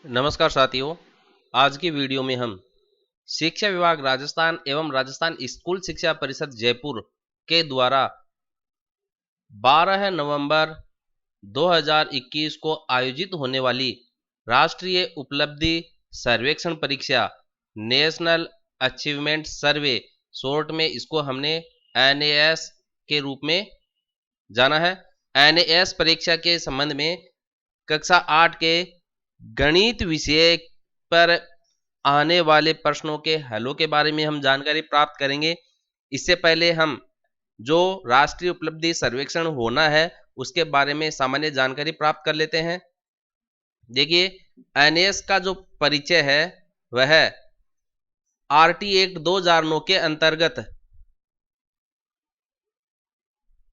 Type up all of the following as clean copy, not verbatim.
नमस्कार साथियों। आज की वीडियो में हम शिक्षा विभाग राजस्थान एवं राजस्थान स्कूल शिक्षा परिषद जयपुर के द्वारा 12 नवंबर 2021 को आयोजित होने वाली राष्ट्रीय उपलब्धि सर्वेक्षण परीक्षा नेशनल अचीवमेंट सर्वे, शॉर्ट में इसको हमने एनएएस के रूप में जाना है। एनएएस परीक्षा के संबंध में कक्षा 8 के गणित विषय पर आने वाले प्रश्नों के हलों के बारे में हम जानकारी प्राप्त करेंगे। इससे पहले हम जो राष्ट्रीय उपलब्धि सर्वेक्षण होना है उसके बारे में सामान्य जानकारी प्राप्त कर लेते हैं। देखिए, एनएएस का जो परिचय है वह आरटी एक्ट 2009 के अंतर्गत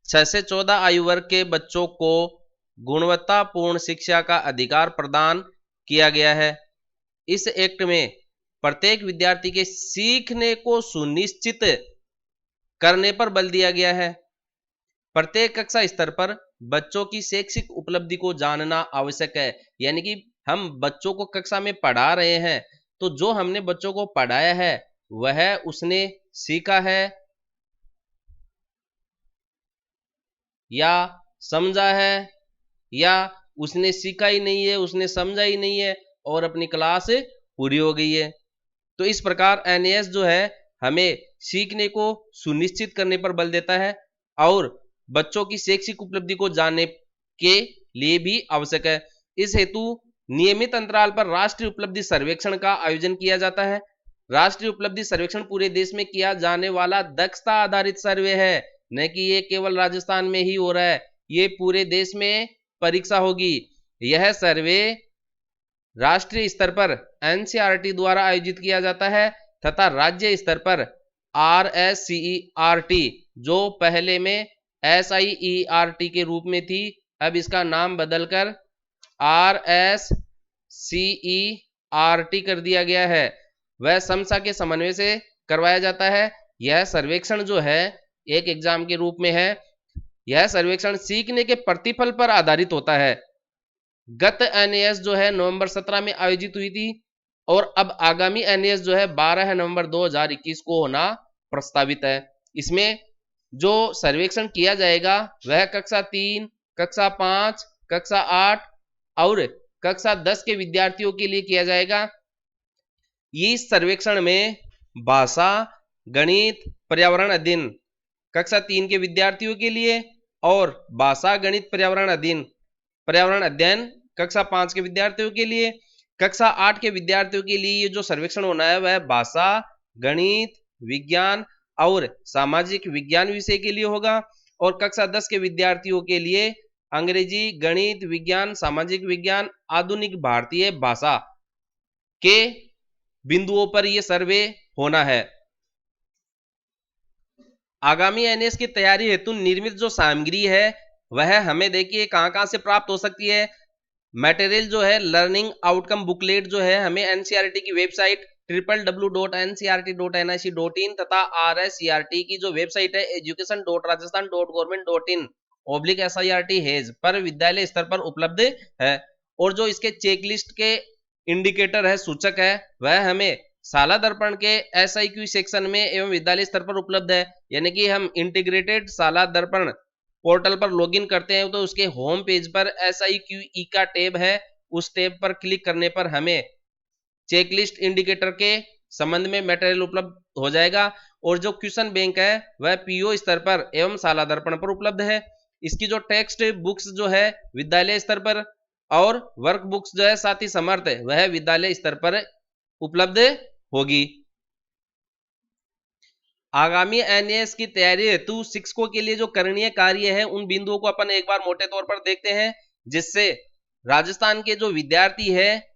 6 से 14 आयु वर्ग के बच्चों को गुणवत्तापूर्ण शिक्षा का अधिकार प्रदान किया गया है। इस एक्ट में प्रत्येक विद्यार्थी के सीखने को सुनिश्चित करने पर बल दिया गया है। प्रत्येक कक्षा स्तर पर बच्चों की शैक्षिक उपलब्धि को जानना आवश्यक है। यानी कि हम बच्चों को कक्षा में पढ़ा रहे हैं तो जो हमने बच्चों को पढ़ाया है वह उसने सीखा है या समझा है, या उसने सीखा ही नहीं है, उसने समझा ही नहीं है और अपनी क्लास पूरी हो गई है। तो इस प्रकार एनएएस जो है हमें सीखने को सुनिश्चित करने पर बल देता है और बच्चों की शैक्षिक उपलब्धि को जानने के लिए भी आवश्यक है। इस हेतु नियमित अंतराल पर राष्ट्रीय उपलब्धि सर्वेक्षण का आयोजन किया जाता है। राष्ट्रीय उपलब्धि सर्वेक्षण पूरे देश में किया जाने वाला दक्षता आधारित सर्वे है, न कि ये केवल राजस्थान में ही हो रहा है, ये पूरे देश में परीक्षा होगी। यह सर्वे राष्ट्रीय स्तर पर एनसीईआरटी द्वारा आयोजित किया जाता है तथा राज्य स्तर पर आरएससीईआरटी, जो पहले में एसआईईआरटी के रूप में थी, अब इसका नाम बदलकर आरएससीईआरटी कर दिया गया है, वह समसा के समन्वय से करवाया जाता है। यह सर्वेक्षण जो है एक एग्जाम के रूप में है। यह सर्वेक्षण सीखने के प्रतिफल पर आधारित होता है। गत एनएएस जो है नवंबर 17 में आयोजित हुई थी और अब आगामी एनएएस जो है 12 नवंबर 2021 को होना प्रस्तावित है। इसमें जो सर्वेक्षण किया जाएगा वह कक्षा 3, कक्षा 5, कक्षा 8 और कक्षा 10 के विद्यार्थियों के लिए किया जाएगा। इस सर्वेक्षण में भाषा, गणित, पर्यावरण अध्ययन कक्षा 3 के विद्यार्थियों के लिए और भाषा, गणित, पर्यावरण अध्ययन कक्षा 5 के विद्यार्थियों के लिए। कक्षा 8 के विद्यार्थियों के लिए ये जो सर्वेक्षण होना है वह भाषा, गणित, विज्ञान और सामाजिक विज्ञान विषय के लिए होगा और कक्षा 10 के विद्यार्थियों के लिए अंग्रेजी, गणित, विज्ञान, सामाजिक विज्ञान, आधुनिक भारतीय भाषा के बिंदुओं पर यह सर्वे होना है। आगामी एनएएस की तैयारी हेतु निर्मित जो सामग्री है वह हमें देखिए कहां से प्राप्त हो सकती है। मटेरियल जो है लर्निंग आउटकम बुकलेट जो है हमें एनसीईआरटी की वेबसाइट www.ncrt.nic.in तथा आरएससीईआरटी की जो वेबसाइट है education.rajasthan.govt.in/SIRT हेज पर विद्यालय स्तर पर उपलब्ध है। और जो इसके चेकलिस्ट के इंडिकेटर है, सूचक है, वह हमें साला दर्पण के एसआईक्यू सेक्शन में एवं विद्यालय स्तर पर उपलब्ध है। यानी कि हम इंटीग्रेटेड साला दर्पण पोर्टल पर लॉगिन करते हैं तो उसके होम पेज पर SIQE का टैब है, उस टैब पर क्लिक करने पर हमें चेकलिस्ट इंडिकेटर के संबंध में मटेरियल उपलब्ध हो जाएगा। और जो क्वेश्चन बैंक है वह पीओ स्तर पर एवं साला दर्पण पर उपलब्ध है। इसकी जो टेक्स्ट बुक्स जो है विद्यालय स्तर पर और वर्क बुक्स जो है साथ ही समर्थ है वह विद्यालय स्तर पर उपलब्ध होगी। आगामी एनएएस की तैयारी हेतु शिक्षकों के लिए जो करणीय कार्य है उन बिंदुओं को अपन एक बार मोटे तौर पर देखते हैं, जिससे राजस्थान के जो विद्यार्थी है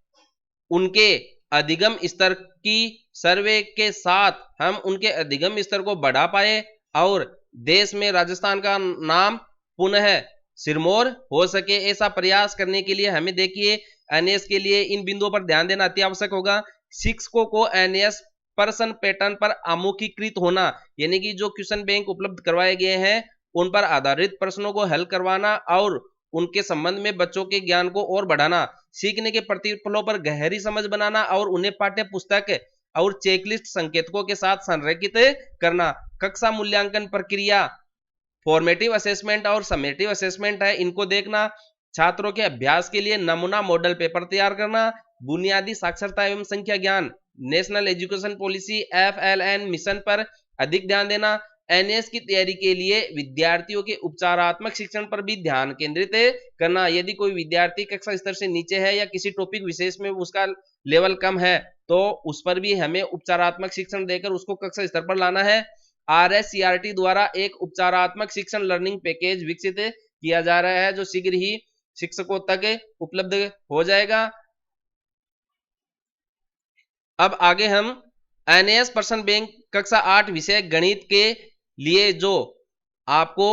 उनके अधिगम स्तर की सर्वे के साथ हम उनके अधिगम स्तर को बढ़ा पाए और देश में राजस्थान का नाम पुनः सिरमौर हो सके, ऐसा प्रयास करने के लिए हमें देखिए एनएएस के लिए इन बिंदुओं पर ध्यान देना अति आवश्यक होगा। शिक्षकों को एनएएस प्रश्न पैटर्न पर आमुखीकृत होना, यानी कि जो क्वेश्चन बैंक उपलब्ध करवाए गए हैं उन पर आधारित प्रश्नों को हल करवाना और उनके संबंध में बच्चों के ज्ञान को और बढ़ाना, सीखने के प्रतिफलों पर गहरी समझ बनाना और उन्हें पाठ्य पुस्तक और चेकलिस्ट संकेतकों के साथ संरेखित करना। कक्षा मूल्यांकन प्रक्रिया फॉर्मेटिव असेसमेंट और समेटिव असेसमेंट है, इनको देखना। छात्रों के अभ्यास के लिए नमूना मॉडल पेपर तैयार करना। बुनियादी साक्षरता एवं संख्या ज्ञान, national education policy FLN mission पर अधिक ध्यान देना। NS की तैयारी के लिए विद्यार्थियों के उपचारात्मक शिक्षण पर भी ध्यान केंद्रित करना। यदि कोई विद्यार्थी कक्षा स्तर से नीचे है या किसी टॉपिक विशेष में उसका लेवल कम है तो उस पर भी हमें उपचारात्मक शिक्षण देकर उसको कक्षा स्तर पर लाना है। RSCRT द्वारा एक उपचारात्मक शिक्षण लर्निंग पैकेज विकसित किया जा रहा है जो शीघ्र ही शिक्षकों तक उपलब्ध हो जाएगा। अब आगे हम NAS पर्सन बैंक कक्षा 8 विषय गणित के लिए जो आपको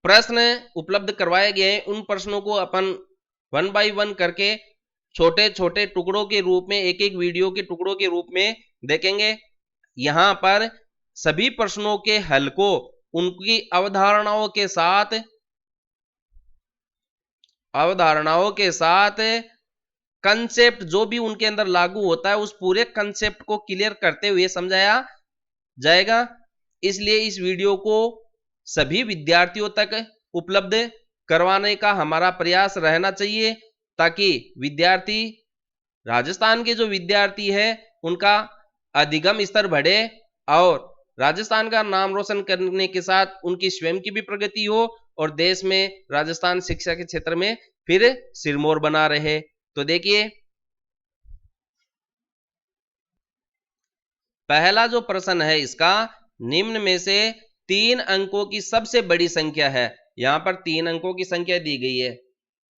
प्रश्न उपलब्ध करवाए गए हैं उन प्रश्नों को अपन 1 बाय 1 करके छोटे छोटे टुकड़ों के रूप में, एक एक वीडियो के टुकड़ों के रूप में देखेंगे। यहां पर सभी प्रश्नों के हल को उनकी अवधारणाओं के साथ कंसेप्ट जो भी उनके अंदर लागू होता है उस पूरे कंसेप्ट को क्लियर करते हुए समझाया जाएगा। इसलिए इस वीडियो को सभी विद्यार्थियों तक उपलब्ध करवाने का हमारा प्रयास रहना चाहिए ताकि विद्यार्थी, राजस्थान के जो विद्यार्थी है उनका अधिगम स्तर बढ़े और राजस्थान का नाम रोशन करने के साथ उनकी स्वयं की भी प्रगति हो और देश में राजस्थान शिक्षा के क्षेत्र में फिर सिरमौर बना रहे। तो देखिए पहला जो प्रश्न है इसका, निम्न में से 3 अंकों की सबसे बड़ी संख्या है। यहां पर 3 अंकों की संख्या दी गई है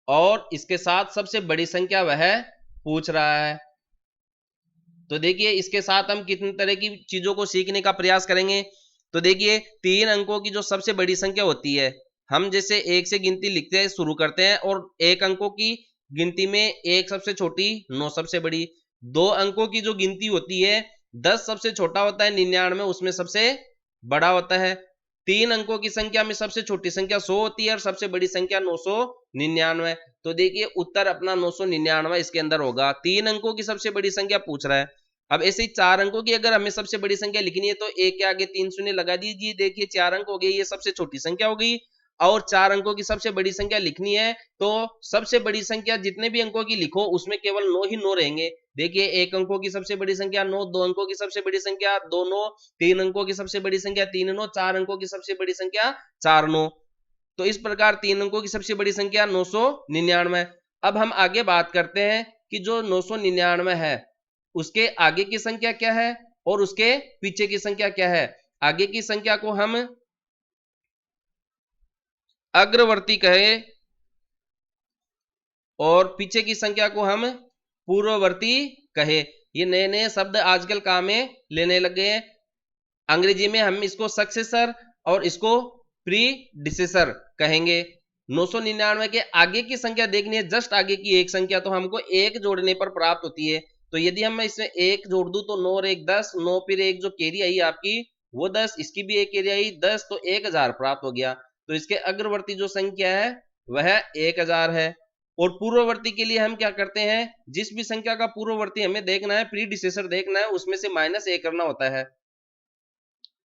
और इसके साथ सबसे बड़ी संख्या वह पूछ रहा है। तो देखिए इसके साथ हम कितनी तरह की चीजों को सीखने का प्रयास करेंगे। तो देखिए 3 अंकों की जो सबसे बड़ी संख्या होती है, हम जैसे 1 से गिनती लिखते हैं, शुरू करते हैं और 1 अंकों की गिनती में 1 सबसे छोटी, 9 सबसे बड़ी। 2 अंकों की जो गिनती होती है 10 सबसे छोटा होता है, 99 उसमें सबसे बड़ा होता है। 3 अंकों की संख्या में सबसे छोटी संख्या 100 होती है और सबसे बड़ी संख्या 999। तो देखिए उत्तर अपना 999 इसके अंदर होगा। 3 अंकों की सबसे बड़ी संख्या पूछ रहा है। अब ऐसे ही 4 अंकों की अगर हमें सबसे बड़ी संख्या लिखनी है तो 1 के आगे 3 शून्य लगा दीजिए। देखिए 4 अंक हो गए, ये सबसे छोटी संख्या हो गई। और 4 अंकों की सबसे बड़ी संख्या लिखनी है तो सबसे बड़ी संख्या जितने भी अंकों की लिखो उसमें केवल 9 ही 9 रहेंगे। देखिए 1 अंकों की सबसे बड़ी संख्या 9, 2 अंकों की सबसे बड़ी संख्या 2 9, 3 अंकों की सबसे बड़ी संख्या 3 9, 4 अंकों की सबसे बड़ी संख्या 4 9। तो इस प्रकार 3 अंकों की सबसे बड़ी संख्या 999। अब हम आगे बात करते हैं कि जो 999 है उसके आगे की संख्या क्या है और उसके पीछे की संख्या क्या है। आगे की संख्या को हम अग्रवर्ती कहें और पीछे की संख्या को हम पूर्ववर्ती कहे। ये नए नए शब्द आजकल काम में लेने लगे हैं। अंग्रेजी में हम इसको सक्सेसर और इसको प्रीडिसेसर कहेंगे। 999 के आगे की संख्या देखनी है, जस्ट आगे की एक संख्या, तो हमको 1 जोड़ने पर प्राप्त होती है। तो यदि हम इसमें 1 जोड़ दूं तो 9 और 1 10, 9 फिर 1 जो कैरी आई आपकी वो 10, इसकी भी एक कैरी आई 10, तो 1000 प्राप्त हो गया। तो इसके अग्रवर्ती जो संख्या है वह 1000 है। और पूर्ववर्ती के लिए हम क्या करते हैं, जिस भी संख्या का पूर्ववर्ती हमें देखना है, प्रीडिसेसर देखना है, उसमें से -1 करना होता है।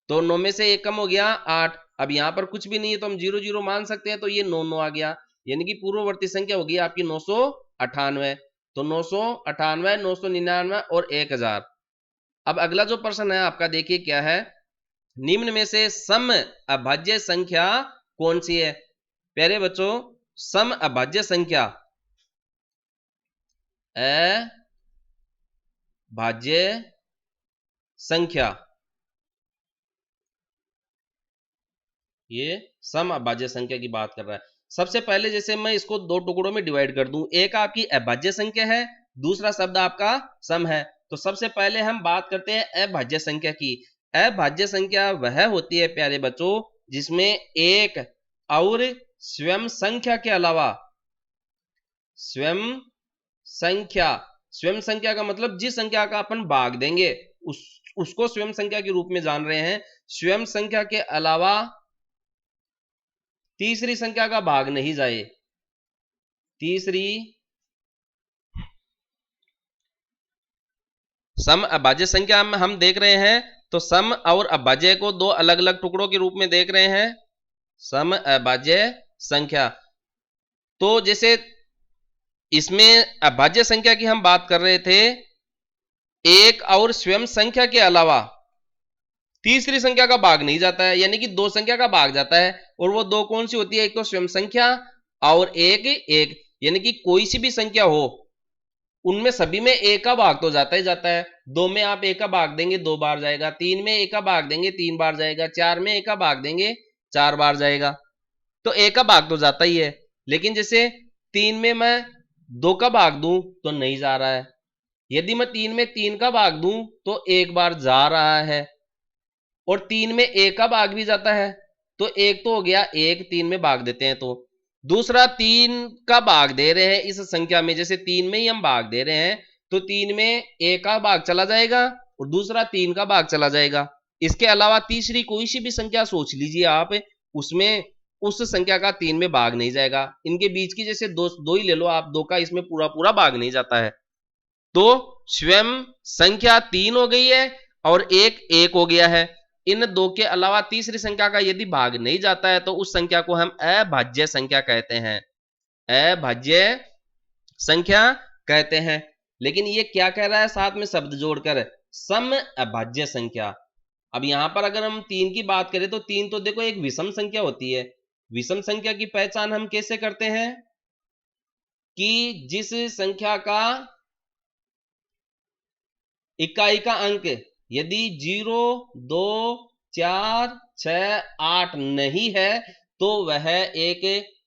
तो 9 में से 1 कम हो गया 8। अब यहां पर कुछ भी नहीं है तो हम 0 0 मान सकते हैं, तो ये 9 9 आ गया, यानी कि पूर्ववर्ती संख्या होगी आपकी 998। तो 998, 999 और 1000। अब अगला जो प्रश्न है आपका देखिए क्या है, निम्न में से सम अभाज्य संख्या कौन सी है। प्यारे बच्चों, सम अभाज्य संख्या, अभाज्य संख्या, ये सम अभाज्य संख्या की बात कर रहा है। सबसे पहले जैसे मैं इसको 2 टुकड़ों में डिवाइड कर दूं, एक आपकी अभाज्य संख्या है, दूसरा शब्द आपका सम है। तो सबसे पहले हम बात करते हैं अभाज्य संख्या की। अभाज्य संख्या वह होती है प्यारे बच्चों जिसमें एक और स्वयं संख्या के अलावा, स्वयं संख्या का मतलब जिस संख्या का अपन भाग देंगे उसको स्वयं संख्या के रूप में जान रहे हैं। स्वयं संख्या के अलावा तीसरी संख्या का भाग नहीं जाए। तीसरी सम अभाज्य संख्या में हम देख रहे हैं, तो सम और अभाज्य को दो अलग अलग टुकड़ों के रूप में देख रहे हैं, सम अभाज्य संख्या। तो जैसे इसमें अभाज्य संख्या की हम बात कर रहे थे, एक और स्वयं संख्या के अलावा तीसरी संख्या का भाग नहीं जाता है, यानी कि दो संख्या का भाग जाता है, और वो दो कौन सी होती है, एक तो स्वयं संख्या और एक यानी कि कोई सी भी संख्या हो उनमें सभी में एक का भाग तो जाता ही जाता है। दो में आप एक का भाग देंगे 2 बार जाएगा, 3 में एक का भाग देंगे 3 बार जाएगा, 4 में एक का भाग देंगे 4 बार जाएगा, तो एक का भाग तो जाता ही है। लेकिन जैसे 3 में मैं 2 का भाग दूं तो नहीं जा रहा है, यदि मैं 3 में 3 का भाग दूं तो एक बार जा रहा है, और 3 में एक का भाग भी जाता है, तो एक तो हो गया, एक 3 में भाग देते हैं, तो दूसरा 3 का भाग दे रहे हैं इस संख्या में, जैसे 3 में ही हम भाग दे रहे हैं, तो 3 में एक का भाग चला जाएगा और दूसरा 3 का भाग चला जाएगा। इसके अलावा तीसरी कोई सी भी संख्या सोच लीजिए आप, उसमें उस संख्या का 3 में भाग नहीं जाएगा। इनके बीच की जैसे दो ही ले लो आप, 2 का इसमें पूरा पूरा भाग नहीं जाता है। तो स्वयं संख्या 3 हो गई है और एक हो गया है। इन दो के अलावा तीसरी संख्या का यदि भाग नहीं जाता है तो उस संख्या को हम अभाज्य संख्या कहते हैं, अभाज्य संख्या कहते हैं। लेकिन ये क्या कह रहा है साथ में शब्द जोड़कर, सम अभाज्य संख्या। अब यहां पर अगर हम 3 की बात करें तो 3 तो देखो एक विषम संख्या होती है। विषम संख्या की पहचान हम कैसे करते हैं कि जिस संख्या का इकाई का अंक यदि 0, 2, 4, 6, 8 नहीं है तो वह एक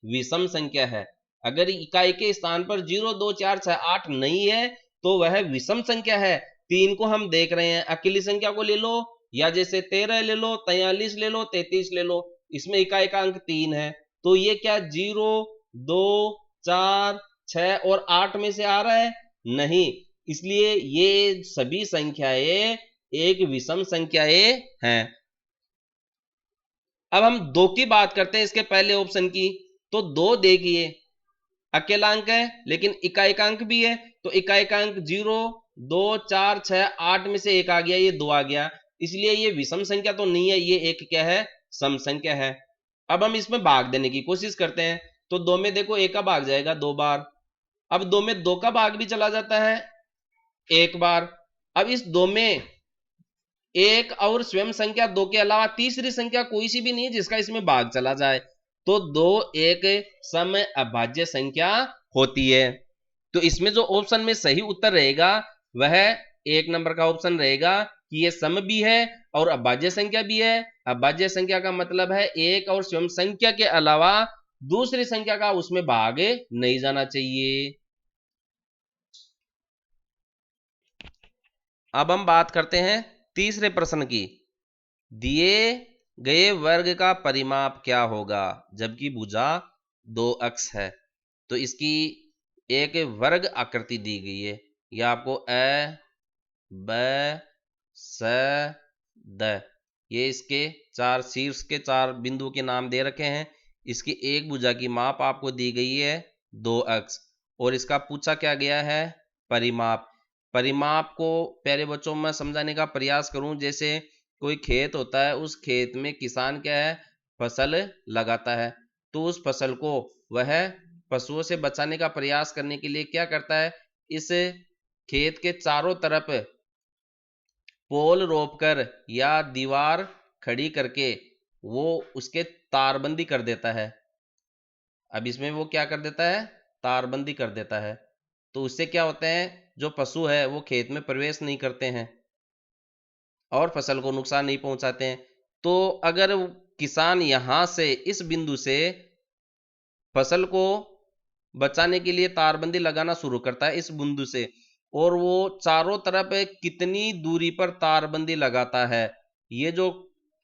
विषम संख्या है। अगर इकाई के स्थान पर 0, 2, 4, 6, 8 नहीं है तो वह विषम संख्या है। 3 को हम देख रहे हैं, अकेली संख्या को ले लो, या जैसे 13 ले लो, 43 ले लो, 33 ले लो, इसमें इकाई का अंक 3 है, तो ये क्या 0, 2, 4, 6 और 8 में से आ रहा है? नहीं, इसलिए ये सभी संख्याएं एक विषम संख्याएं हैं। अब हम 2 की बात करते हैं, इसके पहले ऑप्शन की। तो 2 देखिए अकेला अंक है लेकिन इकाई का अंक भी है, तो इकाई का अंक 0, 2, 4, 6, 8 में से एक आ गया, ये 2 आ गया, इसलिए ये विषम संख्या तो नहीं है, ये एक क्या है, सम संख्या है। अब हम इसमें भाग देने की कोशिश करते हैं, तो 2 में देखो एक का भाग जाएगा 2 बार, अब 2 में 2 का भाग भी चला जाता है 1 बार। अब इस 2 में एक और स्वयं संख्या 2 के अलावा तीसरी संख्या कोई सी भी नहीं है जिसका इसमें भाग चला जाए, तो 2 एक सम अभाज्य संख्या होती है। तो इसमें जो ऑप्शन में सही उत्तर रहेगा वह 1 नंबर का ऑप्शन रहेगा कि ये सम भी है और अभाज्य संख्या भी है। अभाज्य संख्या का मतलब है एक और स्वयं संख्या के अलावा दूसरी संख्या का उसमें भाग नहीं जाना चाहिए। अब हम बात करते हैं तीसरे प्रश्न की। दिए गए वर्ग का परिमाप क्या होगा जबकि भुजा 2 अक्ष है। तो इसकी एक वर्ग आकृति दी गई है, यह आपको अ, ब, स, द, ये इसके 4 शीर्ष के 4 बिंदु के नाम दे रखे हैं। इसकी एक भुजा की माप आपको दी गई है 2 अक्ष, और इसका पूछा क्या गया है, परिमाप। परिमाप को प्यारे बच्चों में समझाने का प्रयास करूं, जैसे कोई खेत होता है, उस खेत में किसान क्या है, फसल लगाता है, तो उस फसल को वह पशुओं से बचाने का प्रयास करने के लिए क्या करता है, इस खेत के चारों तरफ पोल रोपकर या दीवार खड़ी करके वो उसके तारबंदी कर देता है। अब इसमें वो क्या कर देता है, तारबंदी कर देता है, तो उससे क्या होता है, जो पशु है वो खेत में प्रवेश नहीं करते हैं और फसल को नुकसान नहीं पहुंचाते हैं। तो अगर किसान यहां से इस बिंदु से फसल को बचाने के लिए तारबंदी लगाना शुरू करता है इस बिंदु से, और वो चारों तरफ कितनी दूरी पर तारबंदी लगाता है, ये जो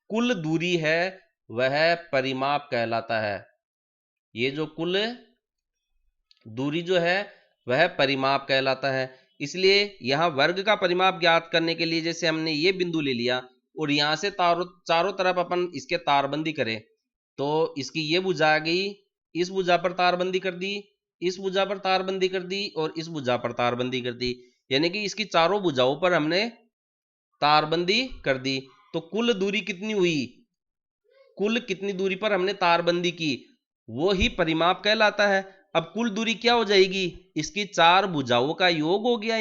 कुल दूरी है वह परिमाप कहलाता है। ये जो कुल दूरी जो है वह परिमाप कहलाता है। इसलिए यहां वर्ग का परिमाप ज्ञात करने के लिए जैसे हमने ये बिंदु ले लिया और यहां से चारों तरफ अपन इसके तारबंदी करें, तो इसकी ये भुजा आ गई, इस भुजा पर तारबंदी कर दी, इस भुजा पर तारबंदी कर दी और इस भुजा पर तारबंदी कर दी, यानी कि इसकी चारों भुजाओं पर हमने तारबंदी कर दी। तो कुल दूरी कितनी हुई, कुल कितनी दूरी पर हमने तारबंदी की, वो ही परिमाप कहलाता है। अब कुल दूरी क्या हो जाएगी, इसकी चार भुजाओं का योग हो गया।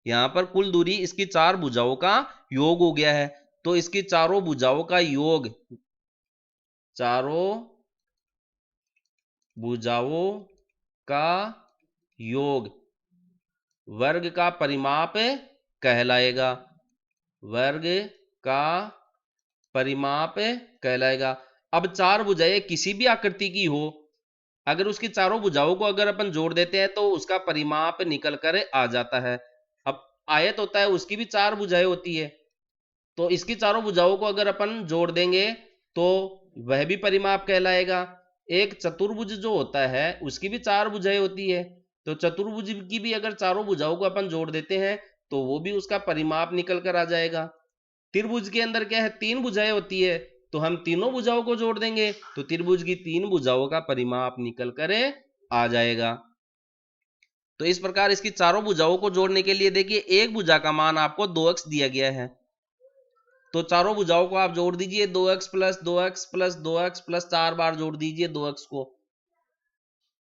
यहां पर कुल दूरी इसकी चार भुजाओं का योग हो गया है। तो इसकी चारों भुजाओं का योग, चारों भुजाओं का योग वर्ग का परिमाप कहलाएगा, वर्ग का परिमाप कहलाएगा। अब चार भुजाएं किसी भी आकृति की हो, अगर उसकी चारों भुजाओं को अगर अपन जोड़ देते हैं तो उसका परिमाप निकल कर आ जाता है। अब आयत होता है, उसकी भी चार भुजाएं होती है, तो इसकी चारों भुजाओं को अगर अपन जोड़ देंगे तो वह भी परिमाप कहलाएगा। एक चतुर्भुज जो होता है उसकी भी चार भुजाएं होती है, तो चतुर्भुज की भी अगर चारों भुजाओं को अपन जोड़ देते हैं तो वो भी उसका परिमाप निकल कर आ जाएगा। त्रिभुज के अंदर क्या है, तीन भुजाएं होती है, तो हम तीनों भुजाओं को जोड़ देंगे तो त्रिभुज की तीन भुजाओं का परिमाप निकल कर आ जाएगा। तो इस प्रकार इसकी चारों भुजाओं को जोड़ने के लिए देखिए एक भुजा का मान आपको 2x दिया गया है, तो चारों भुजाओं को आप जोड़ दीजिए 2x plus 2x plus 2x plus 4 बार जोड़ दीजिए 2x को।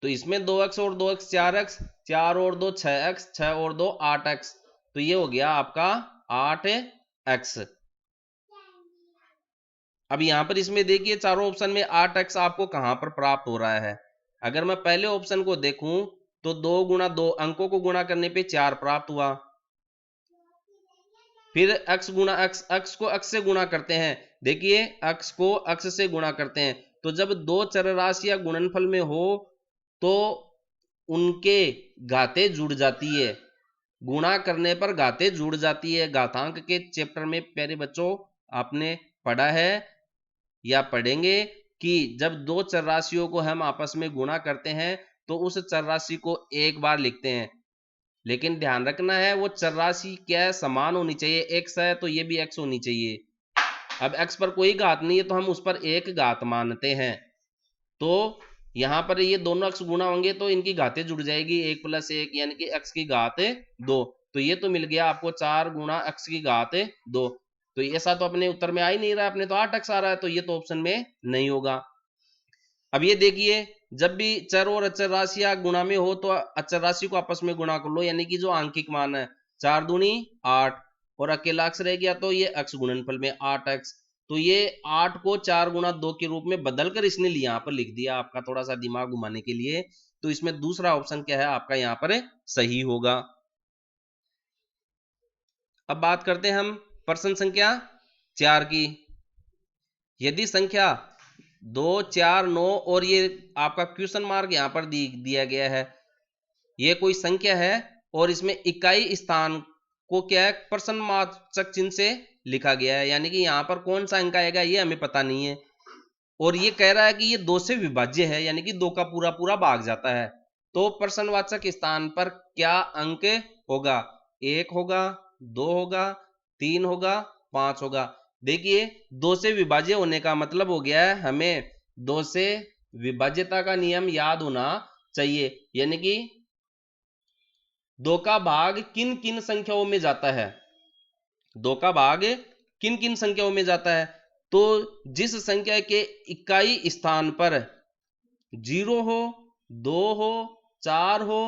तो इसमें 2x और 2x 4x, 4 और 2 6x, 6 और 2 8x, तो ये हो गया आपका 8x। अब यहां पर इसमें देखिए चारों ऑप्शन में 8x आपको कहां पर प्राप्त हो रहा है। अगर मैं पहले ऑप्शन को देखूं तो 2 गुणा 2 अंकों को गुणा करने पे 4 प्राप्त हुआ, फिर x गुणा x, x को x से गुणा करते हैं, देखिए x को x से गुणा करते हैं, तो जब दो चर राशियां गुणनफल में हो तो उनके घातें जुड़ जाती है, गुणा करने पर घातें जुड़ जाती है। घातांक के चैप्टर में प्यारे बच्चों आपने पढ़ा है या पढ़ेंगे कि जब दो चर राशियों को हम आपस में गुणा करते हैं तो उस चर राशि को एक बार लिखते हैं, लेकिन ध्यान रखना है वो चर राशि क्या समान होनी चाहिए, x है तो ये भी x होनी चाहिए। अब x पर कोई घात नहीं है तो हम उस पर एक घात मानते हैं, तो यहां पर ये दोनों x गुणा होंगे तो इनकी घातें जुड़ जाएगी, 1 प्लस 1 यानी कि x की घात 2, तो ये तो मिल गया आपको 4 गुणा x की घात 2। तो ऐसा तो अपने उत्तर में आ ही नहीं रहा है, अपने तो 8x आ रहा है, तो ये तो ऑप्शन में नहीं होगा। अब ये देखिए जब भी चर और अचर राशियां गुणा में हो तो अचर राशि को आपस में गुणा कर लो, यानी कि जो आंकिक मान है 4 दूनी 8 और अकेला अक्ष रह गया तो ये अक्ष गुणनफल में 8x, तो ये 8 को 4 गुणा 2 के रूप में बदलकर इसने यहाँ पर लिख दिया आपका थोड़ा सा दिमाग घुमाने के लिए, तो इसमें दूसरा ऑप्शन क्या है आपका यहाँ पर सही होगा। अब बात करते हैं हम प्रश्न संख्या 4 की। यदि संख्या 2 4 9 और ये आपका क्वेश्चन मार्क यहां पर दिया गया है, ये कोई संख्या है और इसमें इकाई स्थान को क्या है प्रश्नवाचक चिन्ह से लिखा गया है, यानी कि यहां पर कौन सा अंक आएगा ये हमें पता नहीं है, और ये कह रहा है कि ये 2 से विभाज्य है, यानी कि 2 का पूरा पूरा भाग जाता है, तो प्रश्नवाचक स्थान पर क्या अंक होगा, 1 होगा, 2 होगा, 3 होगा, 5 होगा। देखिए 2 से विभाज्य होने का मतलब हो गया है हमें 2 से विभाज्यता का नियम याद होना चाहिए, यानी कि 2 का भाग किन किन संख्याओं में जाता है, 2 का भाग किन किन संख्याओं में जाता है, तो जिस संख्या के इकाई स्थान पर 0 हो, 2 हो, 4 हो,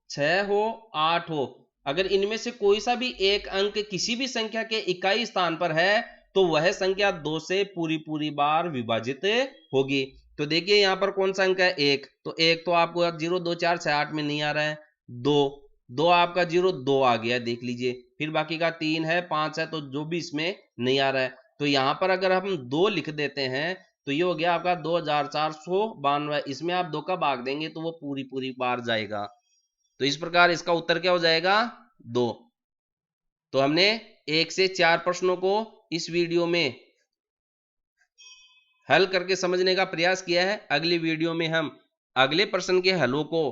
6 हो, 8 हो, अगर इनमें से कोई सा भी एक अंक किसी भी संख्या के इकाई स्थान पर है तो वह संख्या 2 से पूरी पूरी बार विभाजित होगी। तो देखिए यहां पर कौन सा अंक है 1, तो 1 तो आपको 0 2 4 6 8 में नहीं आ रहा है, 2 आपका 0 2 आ गया देख लीजिए, फिर बाकी का 3 है 5 है, तो जो भी इसमें नहीं आ रहा है, तो यहां पर अगर हम 2 लिख देते हैं तो ये हो गया आपका 2492, इसमें आप 2 का भाग देंगे तो वो पूरी पूरी बार जाएगा, तो इस प्रकार इसका उत्तर क्या हो जाएगा 2। तो हमने 1 से 4 प्रश्नों को इस वीडियो में हल करके समझने का प्रयास किया है। अगली वीडियो में हम अगले प्रश्न के हलों को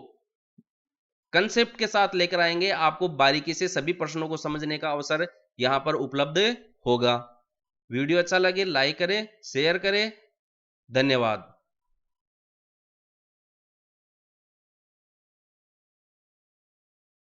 कंसेप्ट के साथ लेकर आएंगे, आपको बारीकी से सभी प्रश्नों को समझने का अवसर यहां पर उपलब्ध होगा। वीडियो अच्छा लगे लाइक करें, शेयर करें, धन्यवाद।